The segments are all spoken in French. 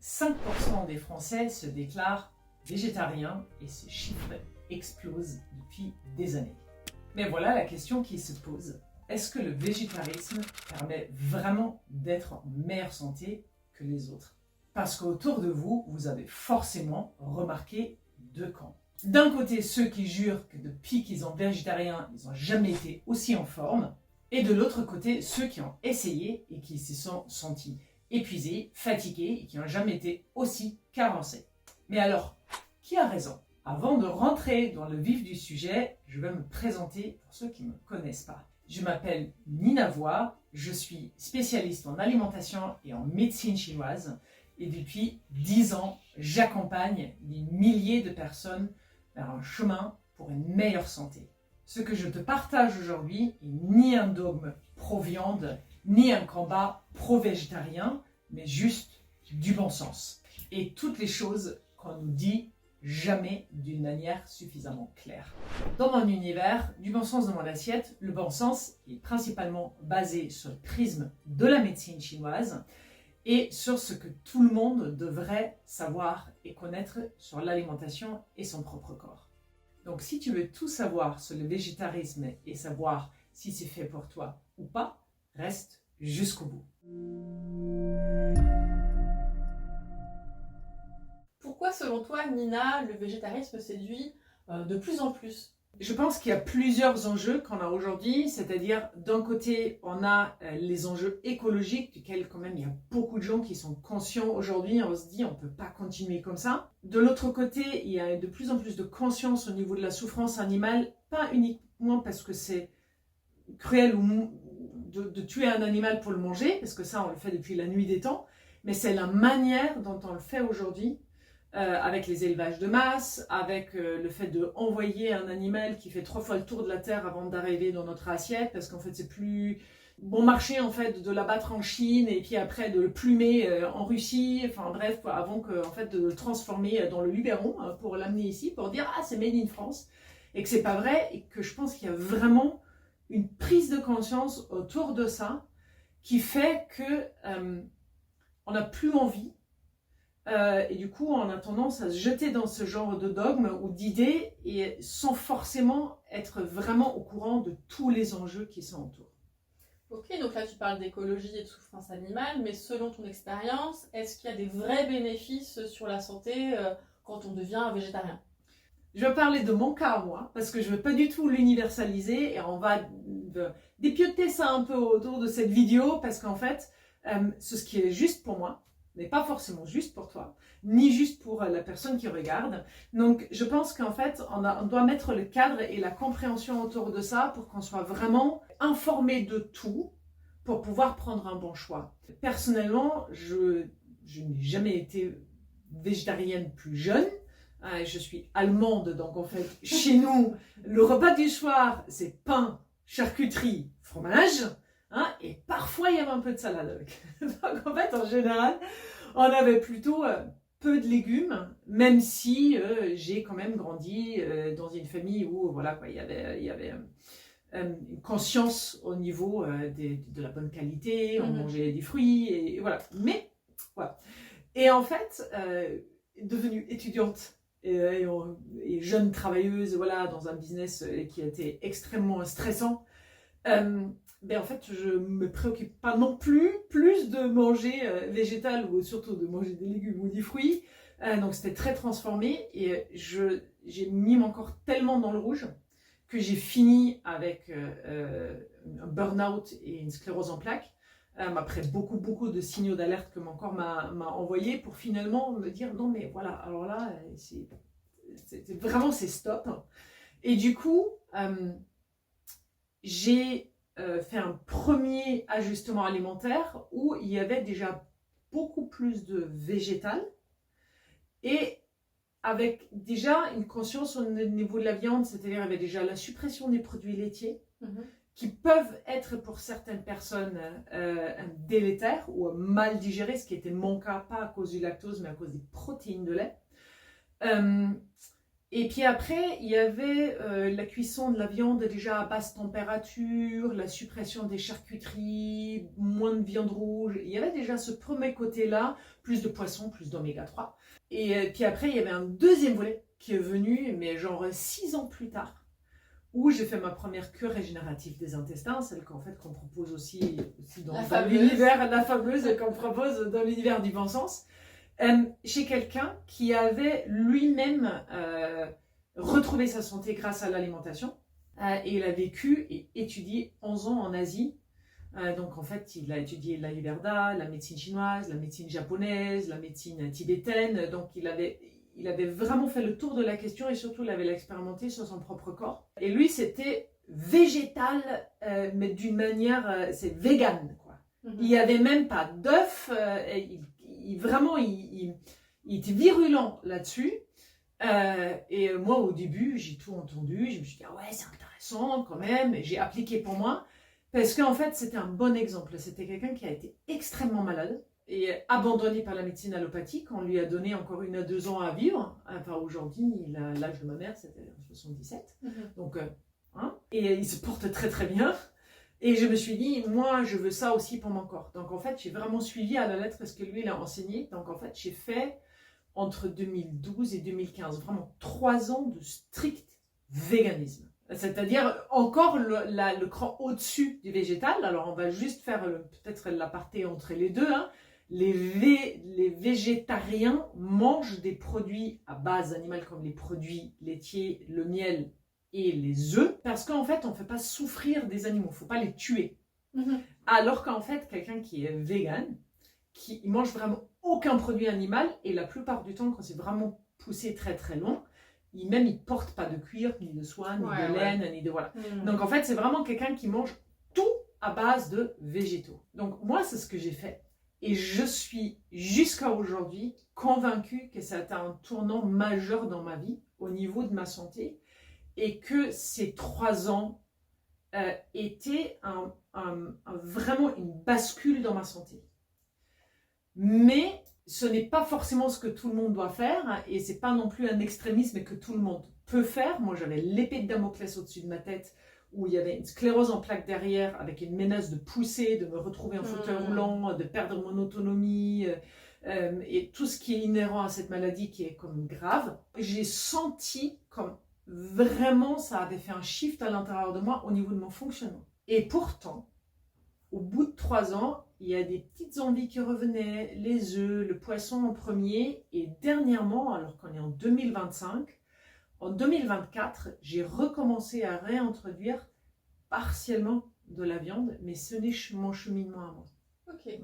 5% des Français se déclarent végétariens et ce chiffre explose depuis des années. Mais voilà la question qui se pose. Est-ce que le végétarisme permet vraiment d'être en meilleure santé que les autres? Parce qu'autour de vous, vous avez forcément remarqué deux camps. D'un côté, ceux qui jurent que depuis qu'ils sont végétariens, ils n'ont jamais été aussi en forme. Et de l'autre côté, ceux qui ont essayé et qui se sont sentis épuisés, fatigués et qui n'ont jamais été aussi carencés. Mais alors, qui a raison? Avant de rentrer dans le vif du sujet, je vais me présenter pour ceux qui ne me connaissent pas. Je m'appelle Nina Voie, je suis spécialiste en alimentation et en médecine chinoise et depuis 10 ans, j'accompagne des milliers de personnes vers un chemin pour une meilleure santé. Ce que je te partage aujourd'hui est ni un dogme pro-viande, ni un combat pro-végétarien, mais juste du bon sens. Et toutes les choses qu'on nous dit jamais d'une manière suffisamment claire. Dans mon univers, du bon sens dans mon assiette, le bon sens est principalement basé sur le prisme de la médecine chinoise et sur ce que tout le monde devrait savoir et connaître sur l'alimentation et son propre corps. Donc si tu veux tout savoir sur le végétarisme et savoir si c'est fait pour toi ou pas, reste jusqu'au bout. Pourquoi, selon toi, Nina, le végétarisme séduit de plus en plus? Je pense qu'il y a plusieurs enjeux qu'on a aujourd'hui, c'est-à-dire d'un côté, on a les enjeux écologiques, duquel quand même il y a beaucoup de gens qui sont conscients aujourd'hui, on se dit on ne peut pas continuer comme ça. De l'autre côté, il y a de plus en plus de conscience au niveau de la souffrance animale, pas uniquement parce que c'est cruel de tuer un animal pour le manger, parce que ça on le fait depuis la nuit des temps, mais c'est la manière dont on le fait aujourd'hui. Avec les élevages de masse, avec le fait d'envoyer un animal qui fait 3 fois le tour de la terre avant d'arriver dans notre assiette, parce qu'en fait c'est plus bon marché en fait de l'abattre en Chine et puis après de le plumer en Russie, enfin bref, avant que, en fait, de le transformer dans le Luberon pour l'amener ici, pour dire ah c'est made in France, et que c'est pas vrai, et que je pense qu'il y a vraiment une prise de conscience autour de ça qui fait que on n'a plus envie. Et du coup, on a tendance à se jeter dans ce genre de dogme ou d'idées et sans forcément être vraiment au courant de tous les enjeux qui sont autour. Ok, donc là tu parles d'écologie et de souffrance animale, mais selon ton expérience, est-ce qu'il y a des vrais bénéfices sur la santé quand on devient végétarien? Je vais parler de mon cas, moi, parce que je ne veux pas du tout l'universaliser et on va dépioter ça un peu autour de cette vidéo parce qu'en fait, c'est ce qui est juste pour moi n'est pas forcément juste pour toi, ni juste pour la personne qui regarde. Donc, je pense qu'en fait, on doit mettre le cadre et la compréhension autour de ça pour qu'on soit vraiment informé de tout pour pouvoir prendre un bon choix. Personnellement, je n'ai jamais été végétarienne plus jeune. Je suis allemande, donc en fait, chez nous, le repas du soir, c'est pain, charcuterie, fromage. Et parfois, il y avait un peu de salade avec. Donc, en fait, en général, on avait plutôt peu de légumes, même si j'ai quand même grandi dans une famille où voilà, quoi, il y avait une conscience au niveau de la bonne qualité, on mangeait des fruits, et voilà. Mais, voilà. Et en fait, devenue étudiante et jeune travailleuse, voilà, dans un business qui a été extrêmement stressant, ben en fait, je me préoccupe pas non plus de manger végétal ou surtout de manger des légumes ou des fruits. Donc c'était très transformé et j'ai mis mon corps tellement dans le rouge que j'ai fini avec un burn-out et une sclérose en plaques après beaucoup de signaux d'alerte que mon corps m'a envoyé pour finalement me dire non mais voilà, alors là c'est stop. Et du coup j'ai fait un premier ajustement alimentaire où il y avait déjà beaucoup plus de végétal et avec déjà une conscience au niveau de la viande, c'est-à-dire il y avait déjà la suppression des produits laitiers qui peuvent être pour certaines personnes délétères ou mal digérés, ce qui était mon cas, pas à cause du lactose mais à cause des protéines de lait. Et puis après, il y avait la cuisson de la viande déjà à basse température, la suppression des charcuteries, moins de viande rouge. Il y avait déjà ce premier côté-là, plus de poisson, plus d'oméga 3. Et puis après, il y avait un deuxième volet qui est venu, mais genre 6 ans plus tard, où j'ai fait ma première cure régénérative des intestins, celle qu'on propose aussi dans l'univers, la fameuse qu'on propose dans l'univers du bon sens. Chez quelqu'un qui avait lui-même retrouvé sa santé grâce à l'alimentation et il a vécu et étudié 11 ans en Asie. Donc en fait, il a étudié l'Ayurveda, la médecine chinoise, la médecine japonaise, la médecine tibétaine. Donc il avait vraiment fait le tour de la question et surtout il avait l'expérimenté sur son propre corps. Et lui, c'était végétal, mais d'une manière, c'est vegan, quoi. Il n'y avait même pas d'œufs, il était virulent là-dessus. Et moi, au début, j'ai tout entendu. Je me suis dit, ah ouais, c'est intéressant quand même. Et j'ai appliqué pour moi. Parce qu'en fait, c'était un bon exemple. C'était quelqu'un qui a été extrêmement malade et abandonné par la médecine allopathique. On lui a donné encore 1 à 2 ans à vivre. Enfin, aujourd'hui, l'âge de ma mère, c'était en 77. Donc, et il se porte très très bien. Et je me suis dit, moi, je veux ça aussi pour mon corps. Donc, en fait, j'ai vraiment suivi à la lettre ce que lui, il a enseigné. Donc, en fait, j'ai fait entre 2012 et 2015, vraiment 3 ans de strict véganisme. C'est-à-dire encore le cran au-dessus du végétal. Alors, on va juste faire peut-être l'aparté entre les deux. Les végétariens mangent des produits à base animale comme les produits laitiers, le miel et les œufs, parce qu'en fait, on ne fait pas souffrir des animaux, il ne faut pas les tuer. Alors qu'en fait, quelqu'un qui est vegan, qui mange vraiment aucun produit animal, et la plupart du temps, quand c'est vraiment poussé très très loin, il ne porte pas de cuir, ni de soie, ni de laine, ni de voilà. Donc en fait, c'est vraiment quelqu'un qui mange tout à base de végétaux. Donc moi, c'est ce que j'ai fait. Et je suis jusqu'à aujourd'hui convaincue que ça a été un tournant majeur dans ma vie, au niveau de ma santé, et que ces 3 ans étaient vraiment une bascule dans ma santé. Mais ce n'est pas forcément ce que tout le monde doit faire, et c'est pas non plus un extrémisme que tout le monde peut faire. Moi, j'avais l'épée de Damoclès au-dessus de ma tête, où il y avait une sclérose en plaques derrière, avec une menace de pousser, de me retrouver en fauteuil roulant, de perdre mon autonomie, et tout ce qui est inhérent à cette maladie qui est comme grave. J'ai senti comme vraiment ça avait fait un shift à l'intérieur de moi au niveau de mon fonctionnement. Et pourtant, au bout de 3 ans, il y a des petites envies qui revenaient, les œufs, le poisson en premier, et dernièrement, alors qu'on est en 2025, en 2024, j'ai recommencé à réintroduire partiellement de la viande, mais ce n'est mon cheminement à moi. Ok. Ouais.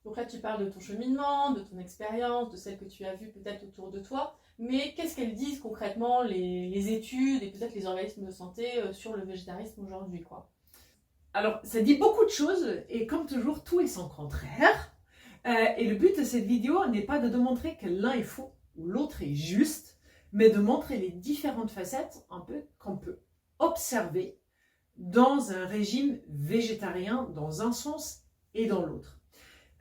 Donc là, tu parles de ton cheminement, de ton expérience, de celle que tu as vue peut-être autour de toi, mais qu'est-ce qu'elles disent concrètement les études et peut-être les organismes de santé sur le végétarisme aujourd'hui, quoi? Alors, ça dit beaucoup de choses, et comme toujours, tout est son contraire. Et le but de cette vidéo n'est pas de démontrer que l'un est faux ou l'autre est juste, mais de montrer les différentes facettes un peu qu'on peut observer dans un régime végétarien, dans un sens et dans l'autre.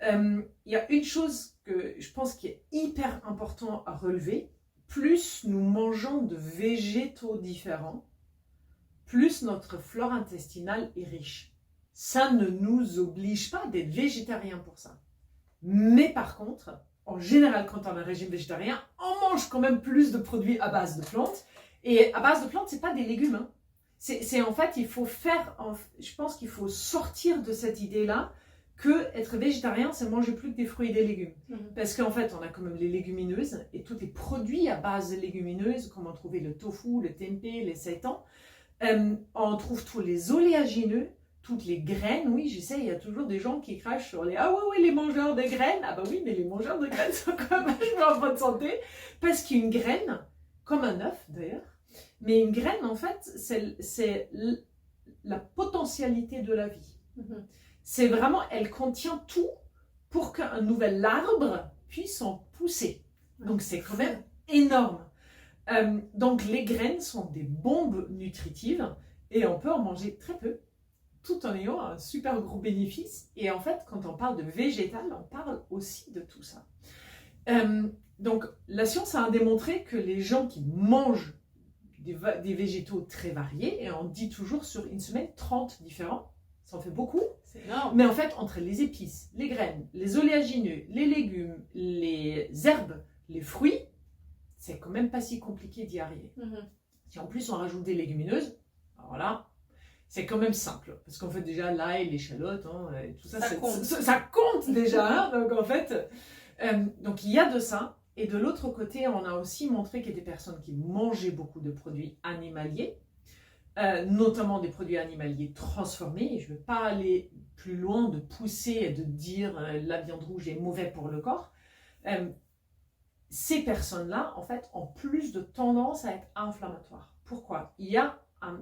Il y a une chose que je pense qui est hyper important à relever. Plus nous mangeons de végétaux différents, plus notre flore intestinale est riche. Ça ne nous oblige pas d'être végétarien pour ça. Mais par contre, en général, quand on a un régime végétarien, on mange quand même plus de produits à base de plantes. Et à base de plantes, c'est pas des légumes. C'est en fait, il faut je pense qu'il faut sortir de cette idée-là que être végétarien, c'est manger plus que des fruits et des légumes. Parce qu'en fait, on a quand même les légumineuses et tous les produits à base de légumineuses, comme on trouvait le tofu, le tempeh, les seitans. On trouve tous les oléagineux, toutes les graines. Oui, je sais, il y a toujours des gens qui crachent sur les « Ah oui, les mangeurs de graines !» Ah bah oui, mais les mangeurs de graines sont quand même vachement en bonne santé. Parce qu'une graine, comme un œuf d'ailleurs, mais une graine, en fait, c'est la potentialité de la vie. C'est vraiment, elle contient tout pour qu'un nouvel arbre puisse en pousser. Donc c'est quand même énorme. Donc les graines sont des bombes nutritives et on peut en manger très peu tout en ayant un super gros bénéfice. Et en fait, quand on parle de végétal, on parle aussi de tout ça. Donc la science a démontré que les gens qui mangent des végétaux très variés, et on dit toujours sur une semaine 30 différents, ça en fait beaucoup. C'est énorme. Mais en fait, entre les épices, les graines, les oléagineux, les légumes, les herbes, les fruits, c'est quand même pas si compliqué d'y arriver. Si en plus on rajoute des légumineuses, alors là, c'est quand même simple. Parce qu'en fait, déjà, l'ail, l'échalote, et tout ça, ça compte déjà. Hein. Donc en fait, donc il y a de ça. Et de l'autre côté, on a aussi montré qu'il y a des personnes qui mangeaient beaucoup de produits animaliers, notamment des produits animaliers transformés. Et je ne veux pas aller plus loin de pousser et de dire la viande rouge est mauvaise pour le corps. Ces personnes-là, en fait, ont plus de tendance à être inflammatoires. Pourquoi? Il y a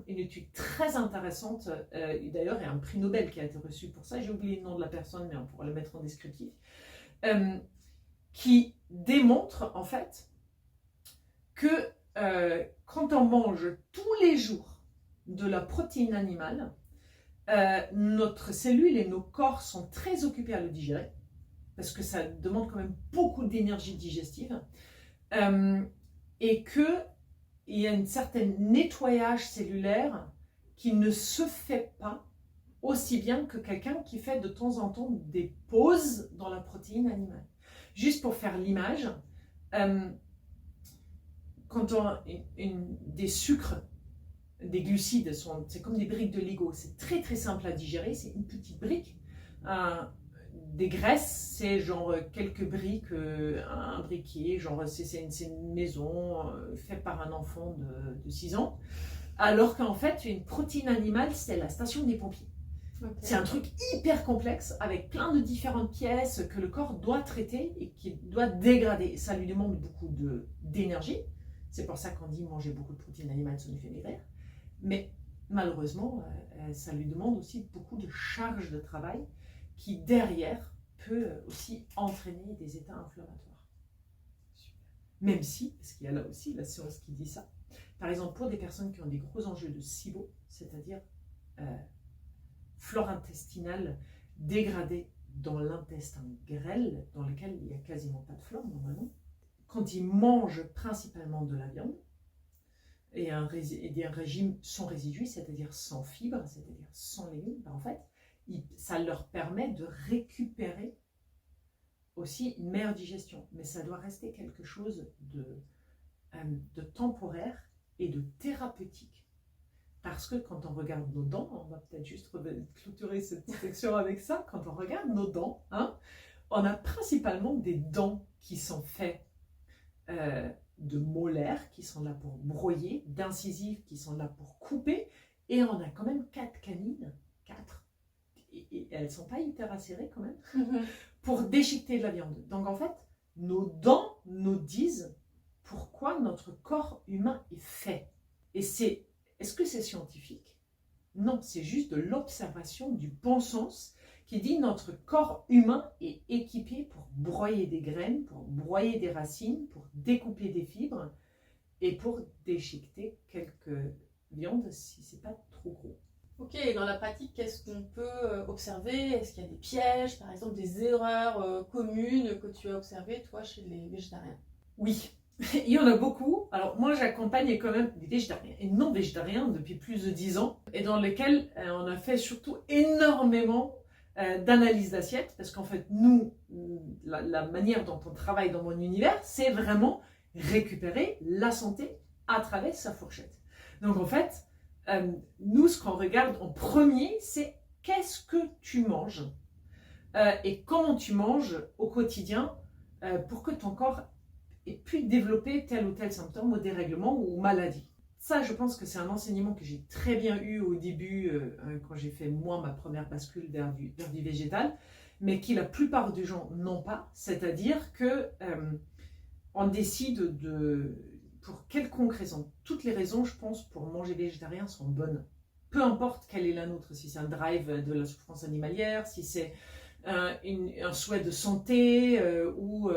une étude très intéressante, d'ailleurs, il y a un prix Nobel qui a été reçu pour ça, j'ai oublié le nom de la personne, mais on pourra le mettre en descriptif, qui démontre, en fait, que quand on mange tous les jours de la protéine animale, notre cellule et nos corps sont très occupés à le digérer, parce que ça demande quand même beaucoup d'énergie digestive, et qu'il y a un certain nettoyage cellulaire qui ne se fait pas aussi bien que quelqu'un qui fait de temps en temps des pauses dans la protéine animale. Juste pour faire l'image, quand on a des sucres, des glucides, c'est comme des briques de Lego, c'est très très simple à digérer, c'est une petite brique. Des graisses, c'est genre quelques briques, un briquet, genre c'est une maison faite par un enfant de 6 ans, alors qu'en fait une protéine animale c'est la station des pompiers. Okay. C'est un truc hyper complexe avec plein de différentes pièces que le corps doit traiter et qui doit dégrader. Ça lui demande beaucoup d'énergie, c'est pour ça qu'on dit manger beaucoup de protéines animales ça nous fait maigrir, mais malheureusement ça lui demande aussi beaucoup de charge de travail qui derrière peut aussi entraîner des états inflammatoires. Même si, parce qu'il y a là aussi la science qui dit ça, par exemple pour des personnes qui ont des gros enjeux de SIBO, c'est-à-dire flore intestinale dégradée dans l'intestin grêle, dans lequel il n'y a quasiment pas de flore normalement, quand ils mangent principalement de la viande, et un régime sans résidus, c'est-à-dire sans fibres, c'est-à-dire sans légumes, ben en fait, ça leur permet de récupérer aussi une meilleure digestion. Mais ça doit rester quelque chose de temporaire et de thérapeutique. Parce que quand on regarde nos dents, on va peut-être juste clôturer cette section avec ça, quand on regarde nos dents, hein, on a principalement des dents qui sont faites de molaires, qui sont là pour broyer, d'incisives qui sont là pour couper, et on a quand même 4 canines, 4, et elles ne sont pas hyper acérées quand même, pour déchiqueter de la viande. Donc en fait, nos dents nous disent pourquoi notre corps humain est fait. Et est-ce que c'est scientifique? Non, c'est juste de l'observation du bon sens qui dit notre corps humain est équipé pour broyer des graines, pour broyer des racines, pour découper des fibres et pour déchiqueter quelques viandes si c'est pas trop gros. Ok, et dans la pratique, qu'est-ce qu'on peut observer? Est-ce qu'il y a des pièges, par exemple des erreurs communes que tu as observées, toi, chez les végétariens? Oui, il y en a beaucoup. Alors moi, j'accompagne quand même des végétariens et non végétariens depuis plus de 10 ans, et dans lesquels on a fait surtout énormément d'analyse d'assiette, parce qu'en fait, nous, la manière dont on travaille dans mon univers, c'est vraiment récupérer la santé à travers sa fourchette. Donc en fait, nous, ce qu'on regarde en premier, c'est qu'est-ce que tu manges et comment tu manges au quotidien pour que ton corps ait pu développer tel ou tel symptôme ou dérèglement ou maladie. Ça, je pense que c'est un enseignement que j'ai très bien eu au début, quand j'ai fait moi ma première bascule vers du végétal, mais qui la plupart des gens n'ont pas. C'est-à-dire que on décide pour quelconque raison. Toutes les raisons, je pense, pour manger végétarien sont bonnes. Peu importe quelle est la nôtre, si c'est un drive de la souffrance animalière, si c'est un souhait de santé ou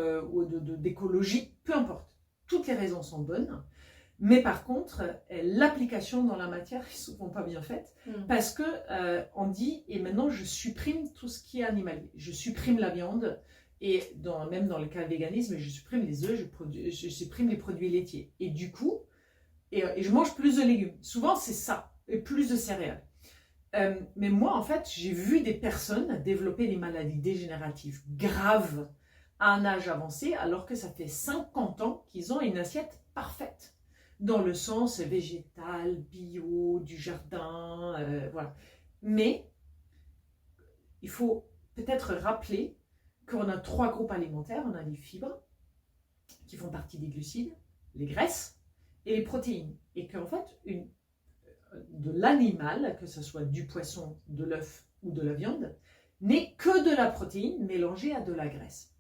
d'écologie, peu importe. Toutes les raisons sont bonnes. Mais par contre, l'application dans la matière est souvent pas bien faite parce que on dit, et maintenant je supprime tout ce qui est animalier. Je supprime la viande et même dans le cas véganisme, je supprime les œufs, je supprime les produits laitiers. Et du coup, et je mange plus de légumes. Souvent, c'est ça, et plus de céréales. Mais moi, en fait, j'ai vu des personnes développer des maladies dégénératives graves à un âge avancé, alors que ça fait 50 ans qu'ils ont une assiette parfaite, dans le sens végétal, bio, du jardin, voilà. Mais il faut peut-être rappeler qu'on a 3 groupes alimentaires. On a les fibres, qui font partie des glucides, les graisses et les protéines. Et qu'en fait, de l'animal, que ce soit du poisson, de l'œuf ou de la viande, n'est que de la protéine mélangée à de la graisse.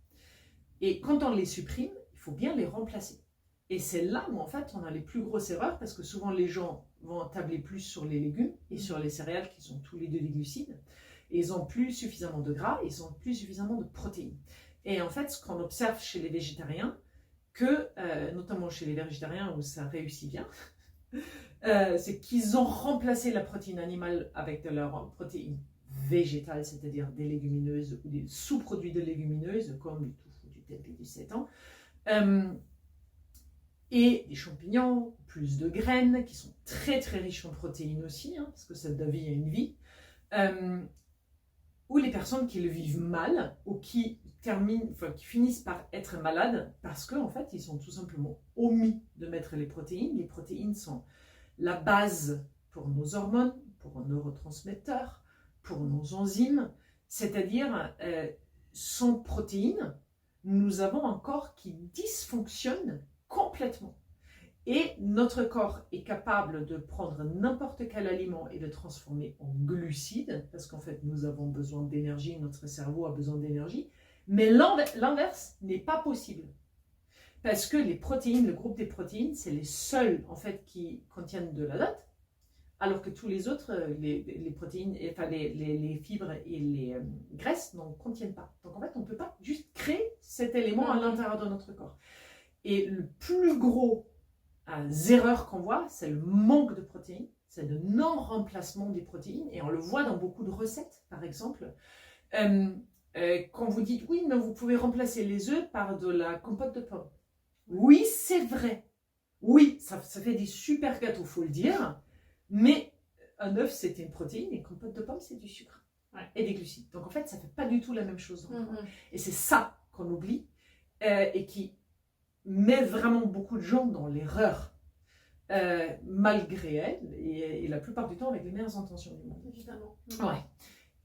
Et quand on les supprime, il faut bien les remplacer. Et c'est là où en fait on a les plus grosses erreurs, parce que souvent les gens vont tabler plus sur les légumes et sur les céréales qui sont tous les deux des glucides, et ils n'ont plus suffisamment de gras, ils n'ont plus suffisamment de protéines. Et en fait, ce qu'on observe chez les végétariens, notamment chez les végétariens où ça réussit bien, c'est qu'ils ont remplacé la protéine animale avec de leur protéine végétale, c'est-à-dire des légumineuses ou des sous-produits de légumineuses comme du tofu, du tempeh, du seitan, et des champignons, plus de graines qui sont très très riches en protéines aussi, hein, parce que ça donne vie à une vie, ou les personnes qui le vivent mal ou qui finissent par être malades parce qu'en fait ils sont tout simplement omis de mettre les protéines. Les protéines sont la base pour nos hormones, pour nos neurotransmetteurs, pour nos enzymes, c'est-à-dire sans protéines, nous avons un corps qui dysfonctionne complètement. Et notre corps est capable de prendre n'importe quel aliment et de le transformer en glucides, parce qu'en fait nous avons besoin d'énergie, notre cerveau a besoin d'énergie, mais l'inverse n'est pas possible. Parce que les protéines, le groupe des protéines, c'est les seuls en fait qui contiennent de l'azote, alors que tous les autres, les protéines, enfin les fibres et les graisses n'en contiennent pas. Donc en fait, on ne peut pas juste créer cet élément à l'intérieur de notre corps. Et le plus gros erreur qu'on voit, c'est le manque de protéines, c'est le non-remplacement des protéines, et on le voit dans beaucoup de recettes, par exemple. Quand vous dites, oui, mais vous pouvez remplacer les œufs par de la compote de pommes. Oui, c'est vrai. Oui, ça fait des super gâteaux, faut le dire. Mais un œuf, c'est une protéine, et une compote de pommes, c'est du sucre et des glucides. Donc en fait, ça ne fait pas du tout la même chose dans le corps. Et c'est ça qu'on oublie et qui met vraiment beaucoup de gens dans l'erreur, malgré elle, et la plupart du temps avec les meilleures intentions du monde. Évidemment. Ouais.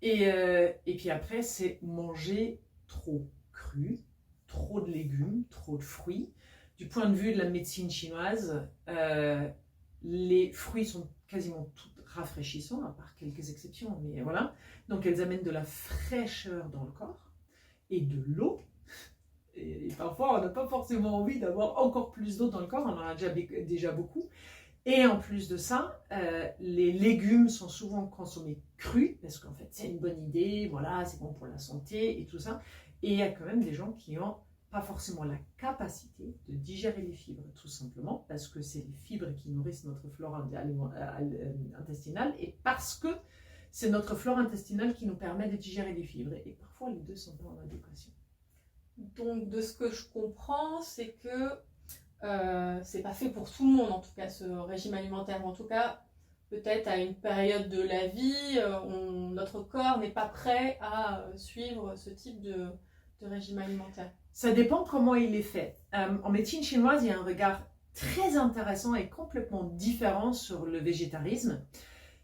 Et puis après, c'est manger trop cru, trop de légumes, trop de fruits. Du point de vue de la médecine chinoise, les fruits sont quasiment tous rafraîchissants, à part quelques exceptions, mais voilà. Donc elles amènent de la fraîcheur dans le corps et de l'eau. Et parfois, on n'a pas forcément envie d'avoir encore plus d'eau dans le corps, on en a déjà beaucoup. Et en plus de ça, les légumes sont souvent consommés crus, parce qu'en fait, c'est une bonne idée, voilà, c'est bon pour la santé et tout ça. Et il y a quand même des gens qui n'ont pas forcément la capacité de digérer les fibres, tout simplement, parce que c'est les fibres qui nourrissent notre flore intestinale, et parce que c'est notre flore intestinale qui nous permet de digérer les fibres. Et parfois, les deux sont pas en adéquation. Donc, de ce que je comprends, c'est que c'est pas fait pour tout le monde, en tout cas, ce régime alimentaire. En tout cas, peut-être à une période de la vie, notre corps n'est pas prêt à suivre ce type de régime alimentaire. Ça dépend comment il est fait. En médecine chinoise, il y a un regard très intéressant et complètement différent sur le végétarisme.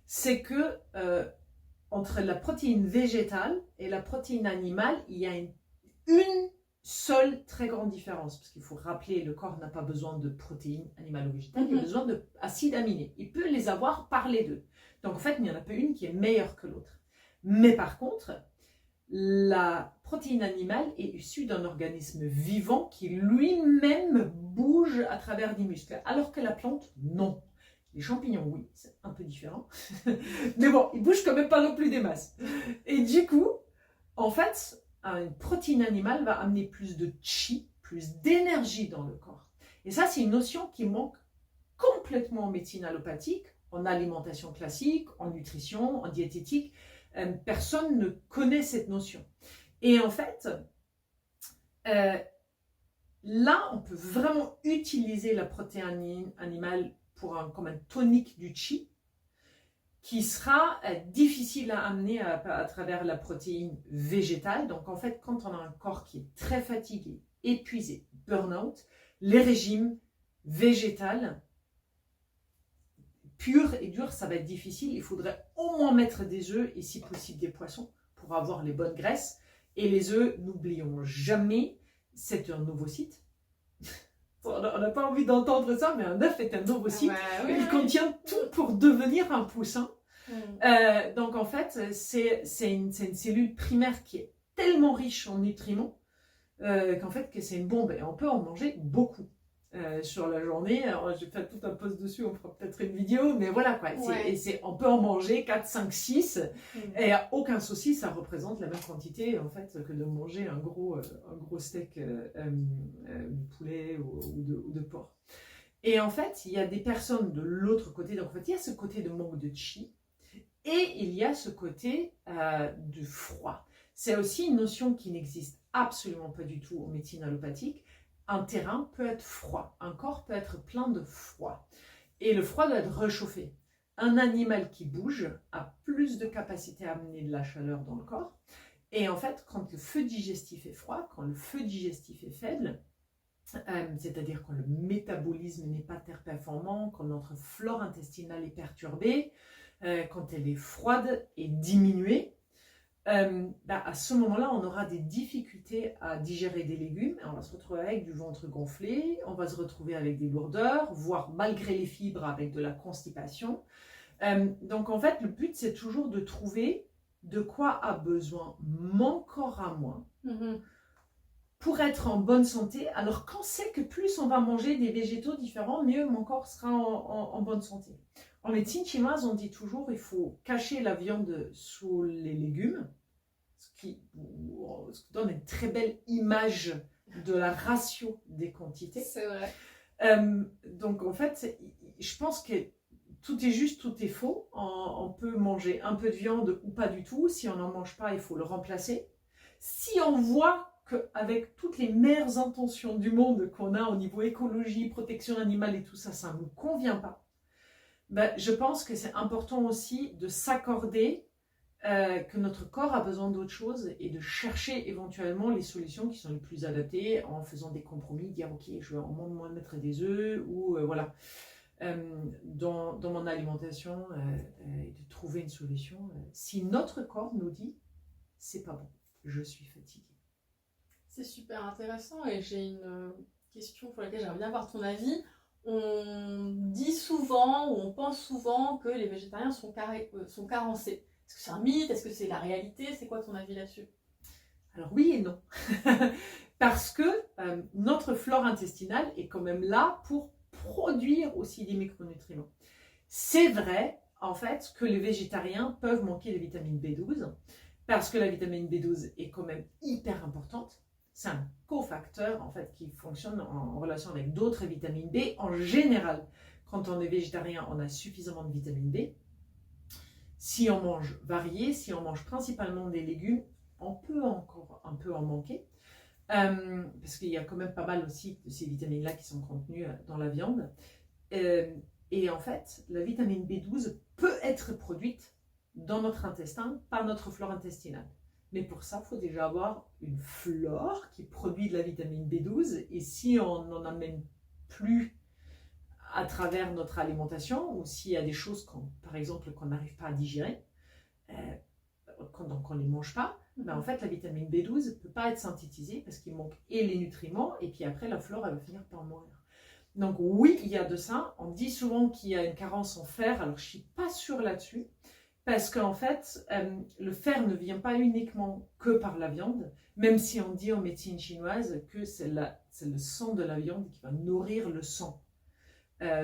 C'est que entre la protéine végétale et la protéine animale, il y a une seule très grande différence, parce qu'il faut rappeler, le corps n'a pas besoin de protéines animales ou végétales, il a besoin d'acides aminés. Il peut les avoir par les deux. Donc en fait, il n'y en a pas une qui est meilleure que l'autre. Mais par contre, la protéine animale est issue d'un organisme vivant qui lui-même bouge à travers des muscles, alors que la plante, non. Les champignons, oui, c'est un peu différent. Mais bon, ils bougent quand même pas non plus des masses. Et du coup, en fait, une protéine animale va amener plus de chi, plus d'énergie dans le corps. Et ça, c'est une notion qui manque complètement en médecine allopathique, en alimentation classique, en nutrition, en diététique. Personne ne connaît cette notion. Et en fait, là, on peut vraiment utiliser la protéine animale comme un tonique du chi, qui sera difficile à amener à travers la protéine végétale. Donc en fait, quand on a un corps qui est très fatigué, épuisé, burn-out, les régimes végétaux purs et durs, ça va être difficile. Il faudrait au moins mettre des œufs et si possible des poissons pour avoir les bonnes graisses. Et les œufs, n'oublions jamais, c'est un ovocyte. On n'a pas envie d'entendre ça, mais un œuf est un ovocyte. Il contient tout pour devenir un poussin. Donc en fait, c'est une cellule primaire qui est tellement riche en nutriments qu'en fait que c'est une bombe. Et on peut en manger beaucoup sur la journée. Alors, j'ai fait tout un post dessus, on fera peut-être une vidéo, mais voilà quoi. On peut en manger 4, 5, 6. Et aucun souci, ça représente la même quantité en fait que de manger un gros steak de poulet ou de porc. Et en fait, il y a des personnes de l'autre côté. Donc en fait, il y a ce côté de manque de chi et il y a ce côté de froid. C'est aussi une notion qui n'existe absolument pas du tout en médecine allopathique. Un terrain peut être froid, un corps peut être plein de froid. Et le froid doit être réchauffé. Un animal qui bouge a plus de capacité à amener de la chaleur dans le corps. Et en fait, quand le feu digestif est froid, quand le feu digestif est faible, c'est-à-dire quand le métabolisme n'est pas très performant, quand notre flore intestinale est perturbée, quand elle est froide et diminuée, à ce moment-là, on aura des difficultés à digérer des légumes. On va se retrouver avec du ventre gonflé, on va se retrouver avec des lourdeurs, voire malgré les fibres avec de la constipation. Donc en fait, le but, c'est toujours de trouver de quoi a besoin mon corps à moi pour être en bonne santé. Alors qu'on sait que plus on va manger des végétaux différents, mieux mon corps sera en bonne santé. En médecine chinoise, on dit toujours qu'il faut cacher la viande sous les légumes, ce qui donne une très belle image de la ratio des quantités. C'est vrai. Donc en fait, je pense que tout est juste, tout est faux. On peut manger un peu de viande ou pas du tout. Si on n'en mange pas, il faut le remplacer. Si on voit qu'avec toutes les meilleures intentions du monde qu'on a au niveau écologie, protection animale et tout ça, ça ne nous convient pas, je pense que c'est important aussi de s'accorder que notre corps a besoin d'autre chose et de chercher éventuellement les solutions qui sont les plus adaptées en faisant des compromis, dire ok, je vais en moins mettre des œufs ou voilà. Dans mon alimentation et de trouver une solution. Si notre corps nous dit c'est pas bon, je suis fatiguée. C'est super intéressant et j'ai une question pour laquelle j'aimerais bien avoir ton avis. On dit souvent ou on pense souvent que les végétariens sont carencés. Est-ce que c'est un mythe? Est-ce que c'est la réalité? C'est quoi ton avis là-dessus? Alors oui et non. Parce que notre flore intestinale est quand même là pour produire aussi des micronutriments. C'est vrai en fait que les végétariens peuvent manquer de vitamine B12 parce que la vitamine B12 est quand même hyper importante. C'est un cofacteur en fait qui fonctionne en relation avec d'autres vitamines B. En général, quand on est végétarien, on a suffisamment de vitamine B. Si on mange varié, si on mange principalement des légumes, on peut encore un peu en manquer. Parce qu'il y a quand même pas mal aussi de ces vitamines-là qui sont contenues dans la viande. Et en fait, la vitamine B12 peut être produite dans notre intestin par notre flore intestinale. Mais pour ça, il faut déjà avoir une flore qui produit de la vitamine B12. Et si on n'en amène plus à travers notre alimentation, ou s'il y a des choses, par exemple, qu'on n'arrive pas à digérer, donc on ne les mange pas, en fait, la vitamine B12 ne peut pas être synthétisée parce qu'il manque et les nutriments, et puis après, la flore, elle va finir par mourir. Donc oui, il y a de ça. On dit souvent qu'il y a une carence en fer. Alors, je ne suis pas sûre là-dessus. Parce qu'en fait, le fer ne vient pas uniquement que par la viande, même si on dit en médecine chinoise que c'est le sang de la viande qui va nourrir le sang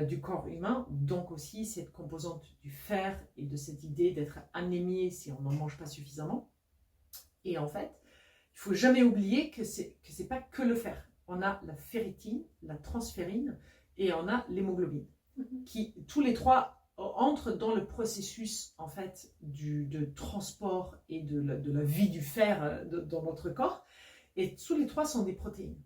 du corps humain. Donc aussi cette composante du fer et de cette idée d'être anémié si on n'en mange pas suffisamment. Et en fait, il ne faut jamais oublier que c'est pas que le fer. On a la ferritine, la transférine et on a l'hémoglobine, qui tous les trois entre dans le processus en fait de transport et de la vie du fer dans notre corps, et tous les trois sont des protéines.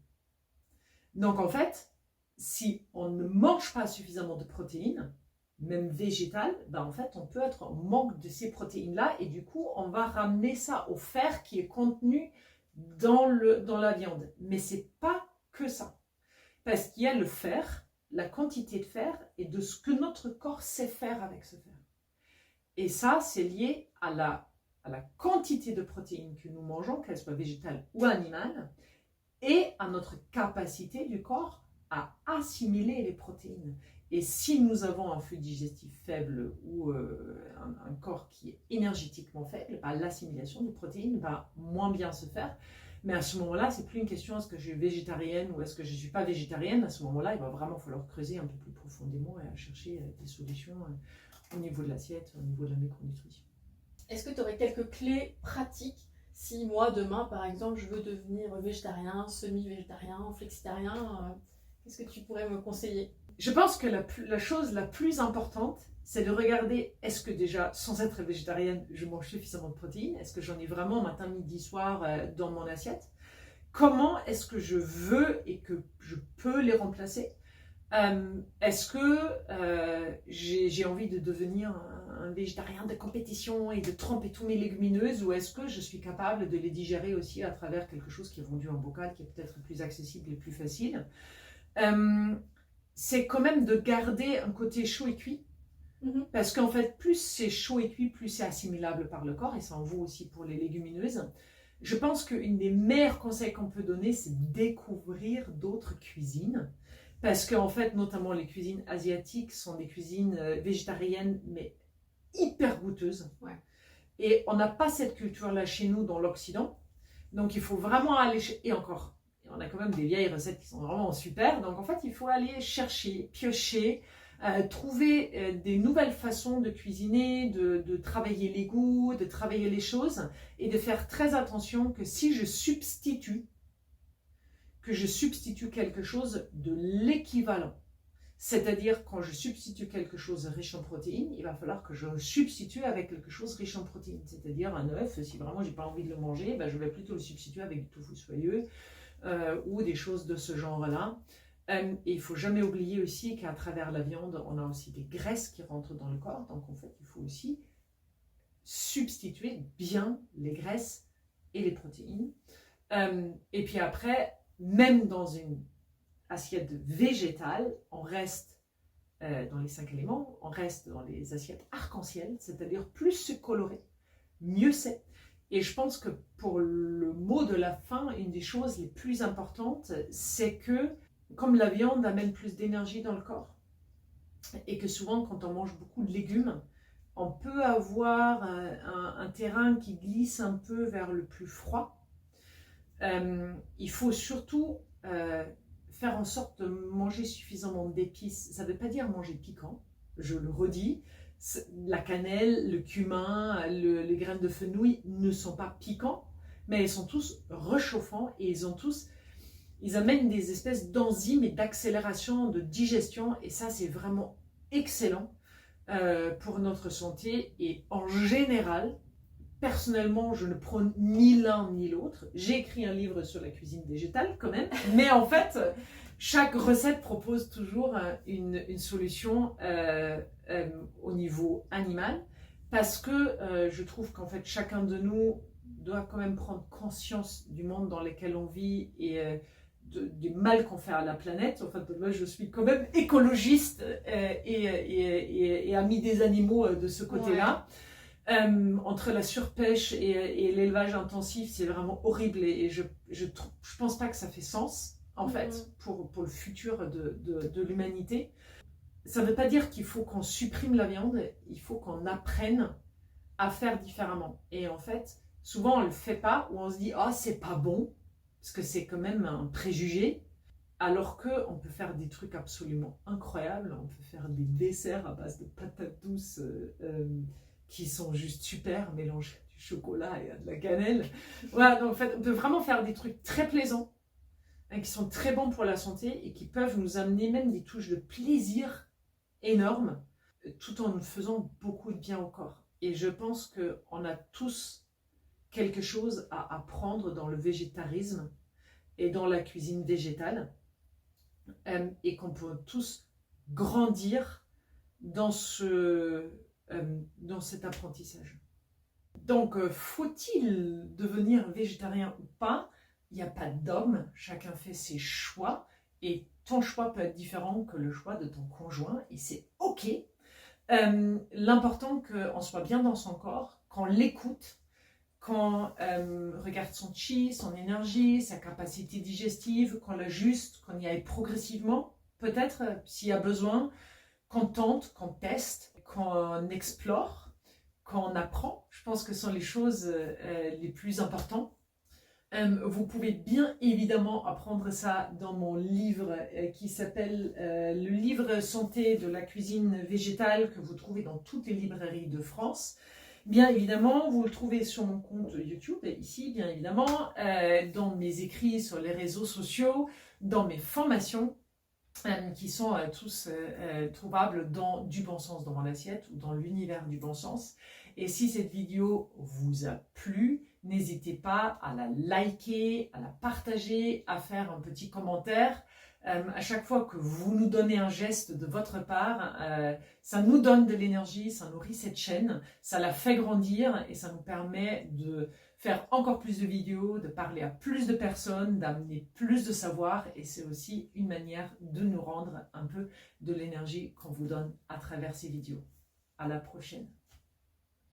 Donc en fait, si on ne mange pas suffisamment de protéines, même végétales, ben en fait, on peut être en manque de ces protéines-là et du coup, on va ramener ça au fer qui est contenu dans la viande. Mais c'est pas que ça. Parce qu'il y a le fer, la quantité de fer et de ce que notre corps sait faire avec ce fer. Et ça, c'est lié à la quantité de protéines que nous mangeons, qu'elles soient végétales ou animales, et à notre capacité du corps à assimiler les protéines. Et si nous avons un flux digestif faible ou un corps qui est énergétiquement faible, bah, l'assimilation des protéines va moins bien se faire. Mais à ce moment-là, c'est plus une question est-ce que je suis végétarienne ou est-ce que je ne suis pas végétarienne. À ce moment-là, il va vraiment falloir creuser un peu plus profondément et chercher des solutions au niveau de l'assiette, au niveau de la micronutrition. Est-ce que tu aurais quelques clés pratiques si moi, demain, par exemple, je veux devenir végétarien, semi-végétarien, flexitarien, qu'est-ce que tu pourrais me conseiller? Je pense que la chose la plus importante, c'est de regarder, est-ce que déjà, sans être végétarienne, je mange suffisamment de protéines? Est-ce que j'en ai vraiment matin, midi, soir dans mon assiette? Comment est-ce que je veux et que je peux les remplacer? Est-ce que j'ai envie de devenir un végétarien de compétition et de tremper tous mes légumineuses, ou est-ce que je suis capable de les digérer aussi à travers quelque chose qui est vendu en bocal, qui est peut-être plus accessible et plus facile? C'est quand même de garder un côté chaud et cuit, parce qu'en fait, plus c'est chaud et cuit, plus c'est assimilable par le corps, et ça en vaut aussi pour les légumineuses. Je pense qu'une des meilleurs conseils qu'on peut donner, c'est de découvrir d'autres cuisines, parce qu'en fait, notamment les cuisines asiatiques sont des cuisines végétariennes, mais hyper goûteuses. Ouais. Et on n'a pas cette culture-là chez nous dans l'Occident, donc il faut vraiment aller, et encore, on a quand même des vieilles recettes qui sont vraiment super, donc en fait, il faut aller chercher, piocher, trouver des nouvelles façons de cuisiner, de travailler les goûts, de travailler les choses, et de faire très attention que si je substitue, quelque chose de l'équivalent. C'est-à-dire, quand je substitue quelque chose riche en protéines, il va falloir que je substitue avec quelque chose riche en protéines. C'est-à-dire un œuf, si vraiment j'ai pas envie de le manger, ben je vais plutôt le substituer avec du tofu soyeux ou des choses de ce genre-là. Et il ne faut jamais oublier aussi qu'à travers la viande, on a aussi des graisses qui rentrent dans le corps. Donc en fait, il faut aussi substituer bien les graisses et les protéines. Et puis après, même dans une assiette végétale, on reste dans les 5 éléments, on reste dans les assiettes arc-en-ciel, c'est-à-dire plus c'est coloré, mieux c'est. Et je pense que pour le mot de la fin, une des choses les plus importantes, c'est que comme la viande amène plus d'énergie dans le corps, et que souvent quand on mange beaucoup de légumes, on peut avoir un terrain qui glisse un peu vers le plus froid. Il faut surtout faire en sorte de manger suffisamment d'épices. Ça ne veut pas dire manger piquant, je le redis. La cannelle, le cumin, les graines de fenouil ne sont pas piquants, mais ils sont tous réchauffants et ils amènent des espèces d'enzymes et d'accélération de digestion, et ça c'est vraiment excellent pour notre santé. Et en général, personnellement, je ne prône ni l'un ni l'autre. J'ai écrit un livre sur la cuisine végétale quand même, mais en fait, chaque recette propose toujours une solution au niveau animal, parce que je trouve qu'en fait, chacun de nous doit quand même prendre conscience du monde dans lequel on vit et du mal qu'on fait à la planète. En fait, moi, je suis quand même écologiste et ami des animaux de ce côté-là. Ouais. Entre la surpêche et l'élevage intensif, c'est vraiment horrible, et je pense pas que ça fait sens en fait pour le futur de l'humanité. Ça veut pas dire qu'il faut qu'on supprime la viande, il faut qu'on apprenne à faire différemment. Et en fait, souvent on le fait pas, ou on se dit « Ah, c'est pas bon », parce que c'est quand même un préjugé, alors qu'on peut faire des trucs absolument incroyables. On peut faire des desserts à base de patates douces qui sont juste super, mélangés du chocolat et de la cannelle. Voilà, donc en fait, on peut vraiment faire des trucs très plaisants, qui sont très bons pour la santé et qui peuvent nous amener même des touches de plaisir énormes, tout en nous faisant beaucoup de bien au corps. Et je pense qu'on a tous quelque chose à apprendre dans le végétarisme et dans la cuisine végétale. et qu'on peut tous grandir dans cet apprentissage. Donc, faut-il devenir végétarien ou pas? Il n'y a pas d'homme, chacun fait ses choix et ton choix peut être différent que le choix de ton conjoint et c'est ok. L'important qu'on soit bien dans son corps, qu'on l'écoute, qu'on regarde son chi, son énergie, sa capacité digestive, qu'on l'ajuste, qu'on y aille progressivement, peut-être s'il y a besoin, qu'on tente, qu'on teste, qu'on explore, qu'on apprend. Je pense que ce sont les choses les plus importantes. Vous pouvez bien évidemment apprendre ça dans mon livre qui s'appelle le livre santé de la cuisine végétale que vous trouvez dans toutes les librairies de France. Bien évidemment, vous le trouvez sur mon compte YouTube, ici bien évidemment, dans mes écrits sur les réseaux sociaux, dans mes formations qui sont tous trouvables dans Du Bon Sens dans mon assiette ou dans l'univers du bon sens. Et si cette vidéo vous a plu, n'hésitez pas à la liker, à la partager, à faire un petit commentaire. À chaque fois que vous nous donnez un geste de votre part, ça nous donne de l'énergie, ça nourrit cette chaîne, ça la fait grandir et ça nous permet de faire encore plus de vidéos, de parler à plus de personnes, d'amener plus de savoir et c'est aussi une manière de nous rendre un peu de l'énergie qu'on vous donne à travers ces vidéos. À la prochaine.